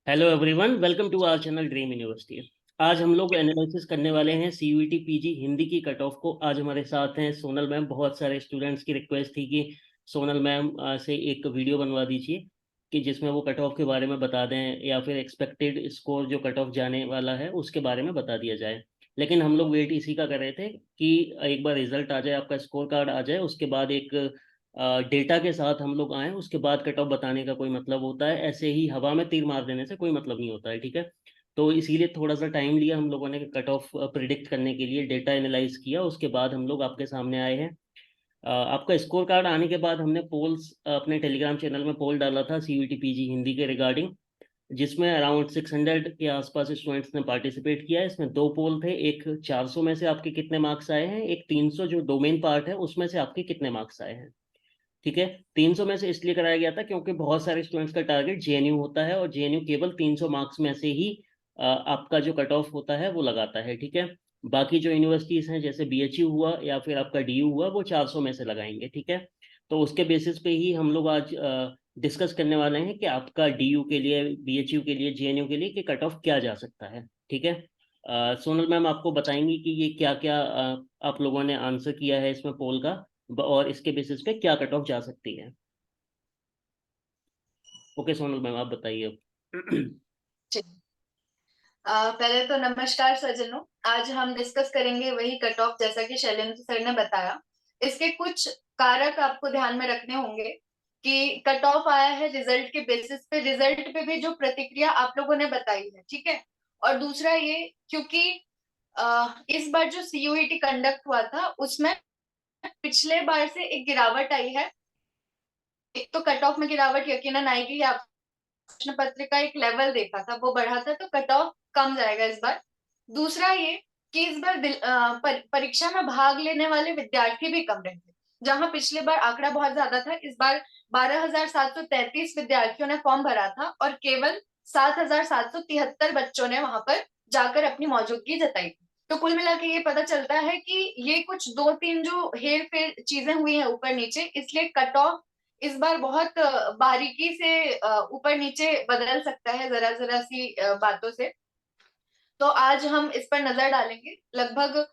Hello everyone, welcome to our channel dream university. आज हम लोग एनालिसिस करने वाले हैं सीयूईटी पीजी हिंदी की कट ऑफ को। आज हमारे साथ हैं सोनल मैम। बहुत सारे स्टूडेंट्स की रिक्वेस्ट थी कि सोनल मैम से एक वीडियो बनवा दीजिए कि जिसमें वो कट ऑफ के बारे में बता दें या फिर एक्सपेक्टेड स्कोर जो कट ऑफ जाने वाला है उसके बारे में बता दिया जाए। लेकिन हम लोग वेट इसी का कर रहे थे कि एक बार रिजल्ट आ जाए, आपका स्कोर कार्ड आ जाए, उसके बाद एक डेटा के साथ हम लोग आए, उसके बाद कट ऑफ बताने का कोई मतलब होता है। ऐसे ही हवा में तीर मार देने से कोई मतलब नहीं होता है, ठीक है। तो इसीलिए थोड़ा सा टाइम लिया हम लोगों ने कट ऑफ प्रिडिक्ट करने के लिए, डेटा एनालाइज किया, उसके बाद हम लोग आपके सामने आए हैं। आपका स्कोर कार्ड आने के बाद हमने पोल्स अपने टेलीग्राम चैनल में पोल डाला था सीयूईटी पीजी हिंदी के रिगार्डिंग, जिसमें अराउंड 600 के आसपास स्टूडेंट्स ने पार्टिसिपेट किया है। इसमें दो पोल थे, एक 400 में से आपके कितने मार्क्स आए हैं, एक 300 जो डोमेन पार्ट है उसमें से आपके कितने मार्क्स आए हैं, ठीक है। 300 में से इसलिए कराया गया था क्योंकि बहुत सारे स्टूडेंट्स का टारगेट जेएनयू होता है और जेएनयू केवल 300 मार्क्स में से ही आपका जो कट ऑफ होता है वो लगाता है, ठीक है। बाकी जो यूनिवर्सिटीज हैं जैसे बीएचयू हुआ या फिर आपका डीयू हुआ वो 400 में से लगाएंगे, ठीक है। तो उसके बेसिस पे ही हम लोग आज डिस्कस करने वाले हैं कि आपका डीयू के लिए, बीएचयू के लिए, जेएनयू के लिए कि कट ऑफ क्या जा सकता है, ठीक है। सोनल मैम आपको बताएंगी कि ये क्या क्या आप लोगों ने आंसर किया है इसमें पोल का, और इसके बेसिस पे क्या कट ऑफ जा सकती है। ओके सोनल मैम, आप बताइए अब। जी। पहले तो नमस्कार सज्जनों। आज हम डिस्कस करेंगे वही कट ऑफ जैसा कि शैलेंद्र सर ने बताया। इसके कुछ कारक आपको ध्यान में रखने होंगे कि कट ऑफ आया है रिजल्ट के बेसिस पे, रिजल्ट पे भी जो प्रतिक्रिया आप लोगों ने बताई है, ठीक है। और दूसरा ये, क्योंकि इस बार जो सीयूईटी कंडक्ट हुआ था उसमें पिछले बार से एक गिरावट आई है। एक तो कट ऑफ में गिरावट यकीनन आएगी, आप प्रश्न पत्र का एक लेवल देखा था वो बढ़ा था, तो कट ऑफ कम जाएगा इस बार। दूसरा ये कि इस बार परीक्षा में भाग लेने वाले विद्यार्थी भी कम रहे थे। जहां पिछले बार आंकड़ा बहुत ज्यादा था, इस बार 12,733 विद्यार्थियों ने फॉर्म भरा था और केवल 7,773 बच्चों ने वहां पर जाकर अपनी मौजूदगी जताई थी। तो कुल मिला के ये पता चलता है कि ये कुछ दो तीन जो हेर फेर चीजें हुई हैं ऊपर नीचे, इसलिए कट ऑफ इस बार बहुत बारीकी से ऊपर नीचे बदल सकता है, जरा जरा सी बातों से। तो आज हम इस पर नजर डालेंगे। लगभग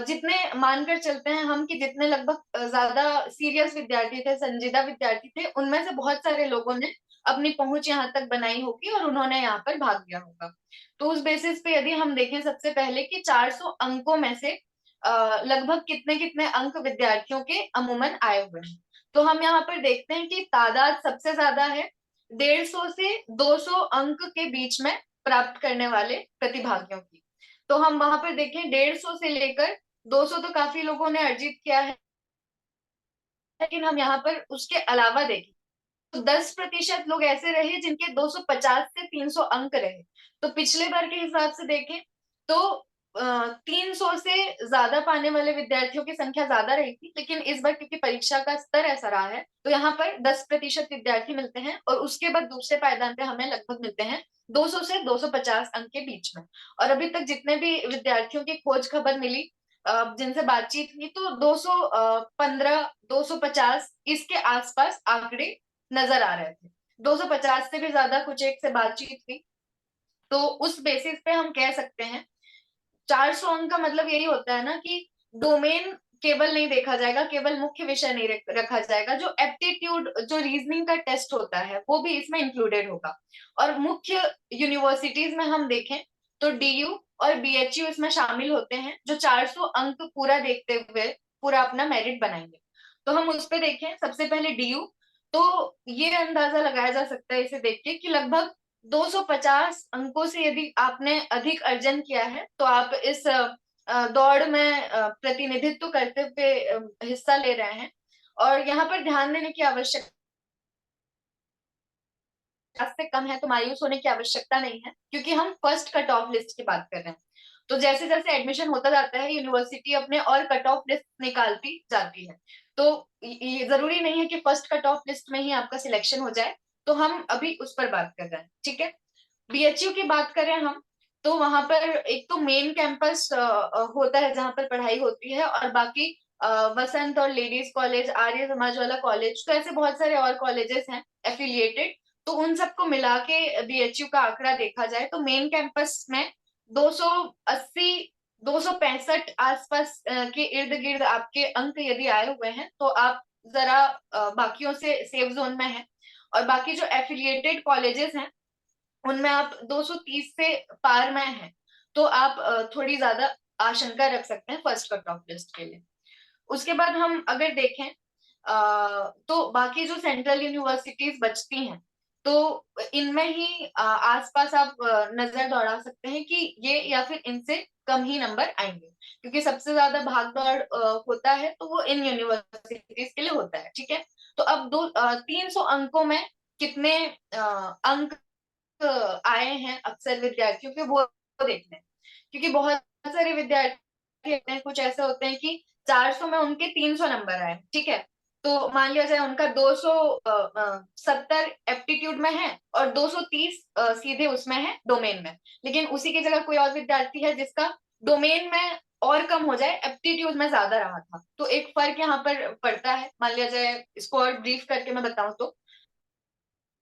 जितने मानकर चलते हैं हम कि जितने लगभग ज्यादा सीरियस विद्यार्थी थे, संजीदा विद्यार्थी थे, उनमें से बहुत सारे लोगों ने अपनी पहुंच यहाँ तक बनाई होगी और उन्होंने यहाँ पर भाग लिया होगा। तो उस बेसिस पे यदि हम देखें सबसे पहले कि 400 अंकों में से लगभग कितने कितने अंक विद्यार्थियों के अमूमन आए हुए हैं। तो हम यहाँ पर देखते हैं कि तादाद सबसे ज्यादा है, 150 से 200 अंक के बीच में प्राप्त करने वाले प्रतिभागियों की। तो हम वहां पर देखें 150 से लेकर 200 तो काफी लोगों ने अर्जित किया है, लेकिन हम यहाँ पर उसके अलावा देखें तो 10% लोग ऐसे रहे जिनके 250 से 300 अंक रहे। तो पिछले बार के हिसाब से देखें तो 300 से ज्यादा पाने वाले विद्यार्थियों की संख्या ज्यादा रही थी, लेकिन इस बार क्योंकि परीक्षा का स्तर ऐसा रहा है तो यहाँ पर 10% विद्यार्थी मिलते हैं और उसके बाद दूसरे पायदान पे हमें लगभग मिलते हैं 200 से 250 अंक के बीच में। और अभी तक जितने भी विद्यार्थियों की खोज खबर मिली, जिनसे बातचीत हुई, तो 215 250 इसके आसपास आंकड़े नजर आ रहे थे। 250 से भी ज्यादा कुछ एक से बातचीत हुई। तो उस बेसिस पे हम कह सकते हैं 400 अंक का मतलब यही होता है ना कि डोमेन केवल नहीं देखा जाएगा, केवल मुख्य विषय नहीं रखा जाएगा, जो एप्टीट्यूड, जो रीजनिंग का टेस्ट होता है वो भी इसमें इंक्लूडेड होगा। और मुख्य यूनिवर्सिटीज में हम देखें तो डीयू और बीएचयू इसमें शामिल होते हैं, जो 400 अंक पूरा देखते हुए पूरा अपना मेरिट बनाएंगे। तो हम उस पे देखें सबसे पहले डीयू। तो ये अंदाजा लगाया जा सकता है इसे देख के कि लगभग 250 अंकों से यदि आपने अधिक अर्जन किया है तो आप इस दौड़ में प्रतिनिधित्व करते हुए हिस्सा ले रहे हैं। और यहाँ पर ध्यान देने की आवश्यकता, से कम है तो मायूस होने की आवश्यकता नहीं है, क्योंकि हम फर्स्ट कट ऑफ लिस्ट की बात कर रहे हैं। तो जैसे जैसे एडमिशन होता जाता है यूनिवर्सिटी अपने और कट ऑफ लिस्ट निकालती जाती है। तो ये जरूरी नहीं है कि फर्स्ट कट ऑफ लिस्ट में ही आपका सिलेक्शन हो जाए। तो हम अभी उस पर बात कर रहे हैं, ठीक है। बीएचयू की बात करें हम, तो वहां पर एक तो मेन कैंपस होता है जहां पर पढ़ाई होती है, और बाकी वसंत और लेडीज कॉलेज, आर्य समाज वाला कॉलेज, तो ऐसे बहुत सारे और कॉलेजेस हैं एफिलिएटेड। तो उन सबको मिला के बीएचयू का आंकड़ा देखा जाए तो मेन कैंपस में 280 265 आसपास के इर्द गिर्द आपके अंक यदि आए हुए हैं तो आप जरा बाकियों से सेफ जोन में हैं। और बाकी जो एफिलिएटेड कॉलेजेस हैं उनमें आप 230 से पार में हैं, तो आप थोड़ी ज्यादा आशंका रख सकते हैं फर्स्ट कट ऑफ लिस्ट के लिए। उसके बाद हम अगर देखें तो बाकी जो सेंट्रल यूनिवर्सिटीज बचती हैं तो इनमें ही आसपास आप नजर दौड़ा सकते हैं कि ये या फिर इनसे कम ही नंबर आएंगे, क्योंकि सबसे ज्यादा भाग दौड़ होता है तो वो इन यूनिवर्सिटीज के लिए होता है। ठीक है, तो अब 300 अंकों में कितने अंक आए हैं अक्सर विद्यार्थियों के, वो देखते हैं। क्योंकि बहुत सारे विद्यार्थी होते हैं, कुछ ऐसे होते हैं कि 400 में उनके 300 नंबर आए। ठीक है, तो मान लिया जाए उनका 270 एप्टीट्यूड में है और 230 सीधे उसमें है डोमेन में, लेकिन उसी की जगह कोई और विद्यार्थी है जिसका डोमेन में और कम हो जाए, एप्टीट्यूड में ज्यादा रहा था, तो एक फर्क यहाँ पर पड़ता है। मान लिया जाए, इसको और ब्रीफ करके मैं बताऊं तो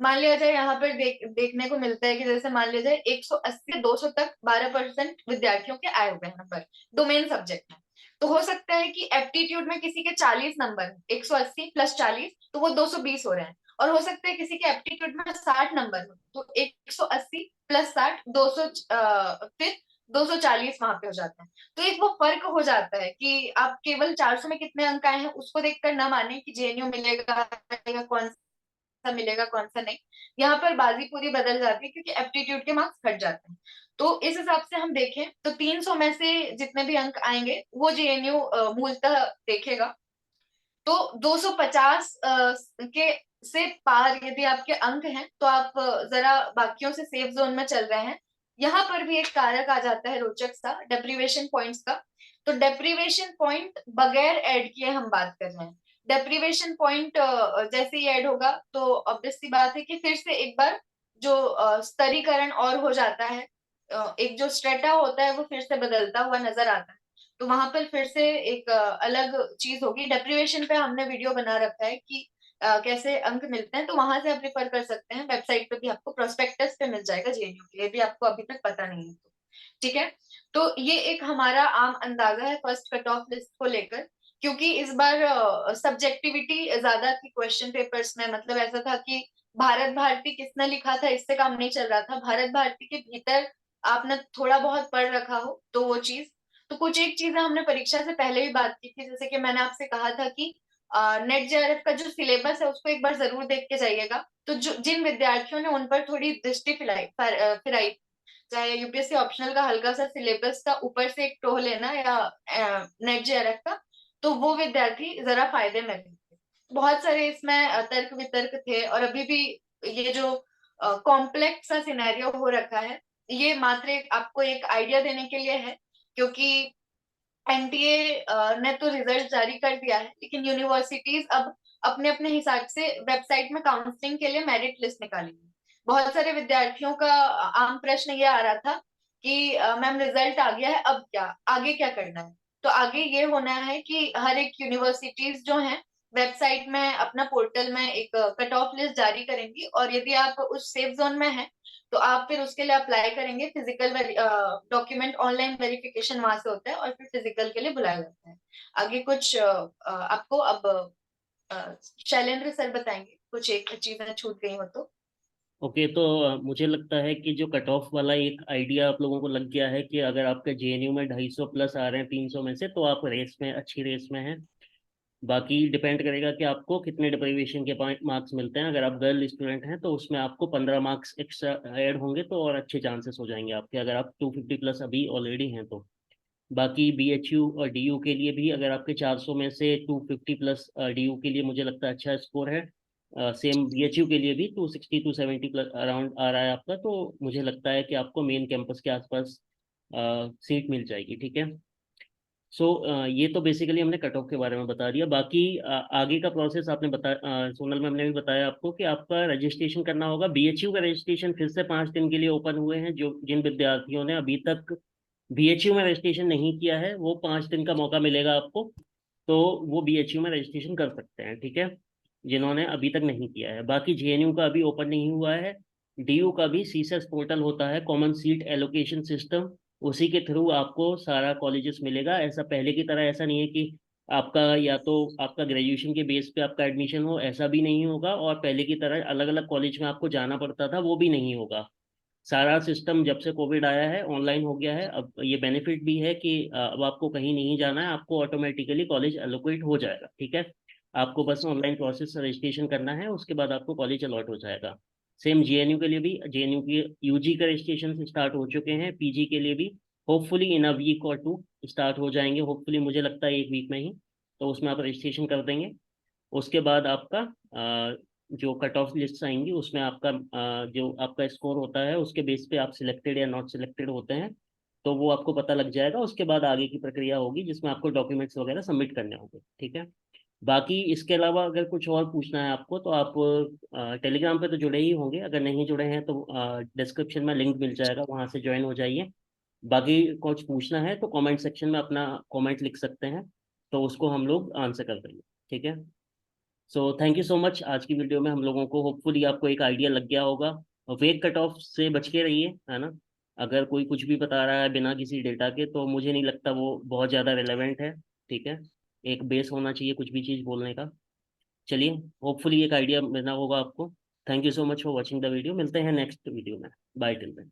मान लिया जाए यहाँ पर देखने को मिलता है कि जैसे मान लिया जाए 180 से 200 तक 12% विद्यार्थियों के आए हुए हैं नंबर डोमेन सब्जेक्ट में। तो हो सकता है कि एप्टीट्यूड में किसी के 40 नंबर, 180 प्लस 40 तो वो 220 हो रहे हैं, और हो सकता है किसी के एप्टीट्यूड में 60 नंबर हो तो 180 प्लस 60 200, फिर 240 वहां पे हो जाता है। तो एक वो फर्क हो जाता है कि आप केवल 400 में कितने अंक आए हैं उसको देखकर ना माने कि जेएनयू मिलेगा या कौन सा मिलेगा कौन सा नहीं। यहाँ पर बाजी पूरी बदल जाती है क्योंकि एप्टीट्यूड के मार्क्स घट जाते हैं। तो इस हिसाब से हम देखें तो 300 में से जितने भी अंक आएंगे वो जेएनयू मूलतः देखेगा। तो 250 के से पार यदि आपके अंक हैं तो आप जरा बाकियों से सेफ जोन में चल रहे हैं। यहाँ पर भी एक कारक आ जाता है रोचक सा, डेप्रीवेशन पॉइंट्स का। तो डेप्रीवेशन पॉइंट बगैर ऐड किए हम बात कर रहे हैं। डेप्रीवेशन पॉइंट जैसे ही ऐड होगा तो ऑब्वियस सी बात है कि फिर से एक बार जो स्तरीकरण और हो जाता है, एक जो स्ट्रेटा होता है वो फिर से बदलता हुआ नजर आता है। तो वहां पर फिर से एक अलग चीज होगी। डेप्रीवेशन पे हमने वीडियो बना रखा है कि कैसे अंक मिलते हैं, तो वहां से आप रिफर कर सकते हैं। वेबसाइट पे भी आपको प्रोस्पेक्टस पे मिल जाएगा जेएनयू के, यदि आपको अभी तक पता नहीं है तो। ठीक है, तो ये एक हमारा आम अंदाजा है फर्स्ट कट ऑफ लिस्ट को लेकर। क्योंकि इस बार सब्जेक्टिविटी ज्यादा थी क्वेश्चन पेपर्स में, मतलब ऐसा था कि भारत भारती किसने लिखा था इससे काम नहीं चल रहा था, भारत भारती के भीतर आपने थोड़ा बहुत पढ़ रखा हो तो वो चीज। तो कुछ एक चीजें हमने परीक्षा से पहले भी बात की थी, जैसे कि मैंने आपसे कहा था कि नेट जेआरएफ का जो सिलेबस है उसको एक बार जरूर देख के जाइएगा। तो जो जिन विद्यार्थियों ने उन पर थोड़ी दृष्टि फिराई, चाहे यूपीएससी ऑप्शनल का हल्का सा सिलेबस का ऊपर से एक टोह लेना या नेट जेआरएफ का, तो वो विद्यार्थी जरा फायदे में थे। बहुत सारे इसमें तर्क वितर्क थे, और अभी भी ये जो कॉम्प्लेक्स सा सिनेरियो हो रखा है ये मात्र आपको एक आइडिया देने के लिए है। क्योंकि एनटीए ने तो रिजल्ट जारी कर दिया है, लेकिन यूनिवर्सिटीज अब अपने अपने हिसाब से वेबसाइट में काउंसलिंग के लिए मेरिट लिस्ट निकालेंगी। बहुत सारे विद्यार्थियों का आम प्रश्न ये आ रहा था कि मैम रिजल्ट आ गया है, अब क्या आगे क्या करना है। तो आगे ये होना है कि हर एक यूनिवर्सिटीज जो हैं वेबसाइट में अपना पोर्टल में एक कट ऑफ लिस्ट जारी करेंगी, और यदि आप उस सेफ जोन में हैं तो आप फिर उसके लिए अप्लाई करेंगे। फिजिकल डॉक्यूमेंट ऑनलाइन वेरिफिकेशन वहां से होता है और फिर फिजिकल के लिए बुलाया जाता है। आगे कुछ आपको अब शैलेंद्र सर बताएंगे, कुछ एक चीजें छूट गई हो तो। ओके, तो मुझे लगता है कि जो कट ऑफ वाला एक आइडिया आप लोगों को लग गया है कि अगर आपके जेएनयू में 250 प्लस आ रहे हैं 300 में से, तो आप रेस में, अच्छी रेस में हैं। बाकी डिपेंड करेगा कि आपको कितने डिप्रीवेशन के पॉइंट मार्क्स मिलते हैं। अगर आप गर्ल स्टूडेंट हैं तो उसमें आपको 15 मार्क्स एक्स्ट्रा ऐड होंगे, तो और अच्छे चांसेस हो जाएंगे आपके, अगर आप 250 प्लस अभी ऑलरेडी हैं तो। बाकी बीएचयू और डीयू के लिए भी अगर आपके 400 में से 250 प्लस, डीयू के लिए मुझे लगता है अच्छा स्कोर है। सेम बीएचयू के लिए भी 260 270 प्लस अराउंड आ रहा है आपका, तो मुझे लगता है कि आपको मेन कैंपस के आसपास सीट मिल जाएगी। ठीक है। सो ये तो बेसिकली हमने कट ऑफ के बारे में बता दिया। बाकी आगे का प्रोसेस आपने सोनल मैम ने भी बताया आपको कि आपका रजिस्ट्रेशन करना होगा। बीएचयू का रजिस्ट्रेशन फिर से 5 दिन के लिए ओपन हुए हैं। जो जिन विद्यार्थियों ने अभी तक बीएचयू में रजिस्ट्रेशन नहीं किया है वो 5 दिन का मौका मिलेगा आपको, तो वो बीएचयू में रजिस्ट्रेशन कर सकते हैं। ठीक है। जिन्होंने अभी तक नहीं किया है। बाकी जेएनयू का अभी ओपन नहीं हुआ है। डीयू का भी सीसेस पोर्टल होता है, कॉमन सीट एलोकेशन सिस्टम, उसी के थ्रू आपको सारा कॉलेजेस मिलेगा। ऐसा पहले की तरह ऐसा नहीं है कि आपका या तो आपका ग्रेजुएशन के बेस पे आपका एडमिशन हो, ऐसा भी नहीं होगा। और पहले की तरह अलग अलग कॉलेज में आपको जाना पड़ता था, वो भी नहीं होगा। सारा सिस्टम जब से कोविड आया है ऑनलाइन हो गया है। अब ये बेनिफिट भी है कि अब आपको कहीं नहीं जाना है, आपको ऑटोमेटिकली कॉलेज एलोकेट हो जाएगा। ठीक है, आपको बस ऑनलाइन प्रोसेस रजिस्ट्रेशन करना है, उसके बाद आपको कॉलेज अलॉट हो जाएगा। सेम जेएनयू के लिए भी, जेएनयू की यूजी का रजिस्ट्रेशन स्टार्ट हो चुके हैं, पीजी के लिए भी होपफुली इन अ वीक और टू स्टार्ट हो जाएंगे। होपफुली मुझे लगता है एक वीक में ही, तो उसमें आप रजिस्ट्रेशन कर देंगे। उसके बाद आपका जो कट ऑफ लिस्ट आएंगी उसमें आपका जो आपका स्कोर होता है उसके बेस पे आप सिलेक्टेड या नॉट सिलेक्टेड होते हैं, तो वो आपको पता लग जाएगा। उसके बाद आगे की प्रक्रिया होगी जिसमें आपको डॉक्यूमेंट्स वगैरह सबमिट करने होंगे। ठीक है, बाकी इसके अलावा अगर कुछ और पूछना है आपको तो आप टेलीग्राम पे तो जुड़े ही होंगे, अगर नहीं जुड़े हैं तो डिस्क्रिप्शन में लिंक मिल जाएगा, वहाँ से ज्वाइन हो जाइए। बाकी कुछ पूछना है तो कमेंट सेक्शन में अपना कमेंट लिख सकते हैं, तो उसको हम लोग आंसर कर देंगे। ठीक है, so thank you so much. आज की वीडियो में हम लोगों को होपफुली आपको एक आइडिया लग गया होगा। वेग कट ऑफ से बच के रहिए, है ना। अगर कोई कुछ भी बता रहा है बिना किसी डेटा के तो मुझे नहीं लगता वो बहुत ज़्यादा रिलेवेंट है। ठीक है, एक बेस होना चाहिए कुछ भी चीज़ बोलने का। चलिए, होपफुली एक आइडिया मिलना होगा आपको। Thank you so much for watching the video. मिलते हैं नेक्स्ट वीडियो में। Bye till then.